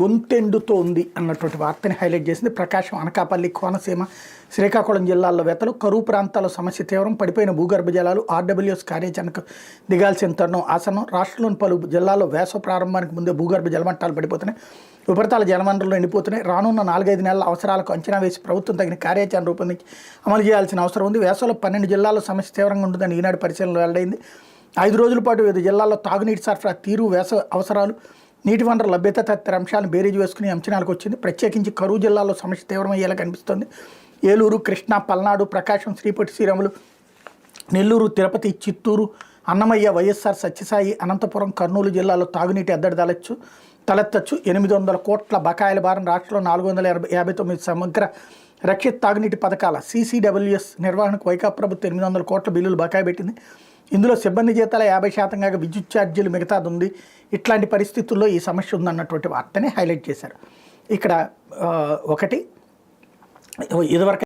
గొంతెండుతోంది అన్నటువంటి వార్తని హైలైట్ చేసింది. ప్రకాశం, అనకాపల్లి, కోనసీమ, శ్రీకాకుళం జిల్లాల్లో వెతలు, కరువు ప్రాంతాల్లో సమస్య తీవ్రం, పడిపోయిన భూగర్భ జలాలు, ఆర్డబ్ల్యూఎస్ కార్యాచరణకు దిగాల్సిన తరుణం ఆసనం. రాష్ట్రంలోని పలు జిల్లాల్లో వేసవ ప్రారంభానికి ముందే భూగర్భ జలమట్టాలు పడిపోతున్నాయి, ఉపరితల జలవనరులు ఎండిపోతున్నాయి. రానున్న 4-5 నెలల అవసరాలకు అంచనా వేసి ప్రభుత్వం తగిన కార్యాచరణ రూపొందించి అమలు చేయాల్సిన అవసరం ఉంది. వేసవిలో 12 జిల్లాల్లో సమస్య తీవ్రంగా ఉంటుందని ఈనాడు పరిశీలనలో వెల్లడైంది. 5 రోజుల పాటు వివిధ జిల్లాల్లో తాగునీటి సరఫరా తీరు, వేసవి అవసరాలు, నీటి వనరుల లభ్యత తదితర అంశాలను బేరీజు వేసుకుని అంచనాలకు వచ్చింది. ప్రత్యేకించి కరువు జిల్లాల్లో సమస్య తీవ్రమయ్యేలా కనిపిస్తోంది. ఏలూరు, కృష్ణా, పల్నాడు, ప్రకాశం, శ్రీపొట్టి శ్రీరాములు, నెల్లూరు, తిరుపతి, చిత్తూరు, అన్నమయ్య, వైఎస్ఆర్, సత్యసాయి, అనంతపురం, కర్నూలు జిల్లాలో తాగునీటి ఎద్దడి తలెత్తచ్చు. 800 కోట్ల బకాయిల భారం. రాష్ట్రంలో 459 సమగ్ర రక్షిత తాగునీటి పథకాల CCWS నిర్వహణకు వైకాపా ప్రభుత్వం 800 కోట్ల బిల్లులు బకాయి పెట్టింది. ఇందులో సిబ్బంది జీతాల 50% కాగా విద్యుత్ ఛార్జీలు మిగతాది ఉంది. ఇట్లాంటి పరిస్థితుల్లో ఈ సమస్య ఉందన్నటువంటి వార్తని హైలైట్ చేశారు. ఇక్కడ ఒకటి ఇదివరకు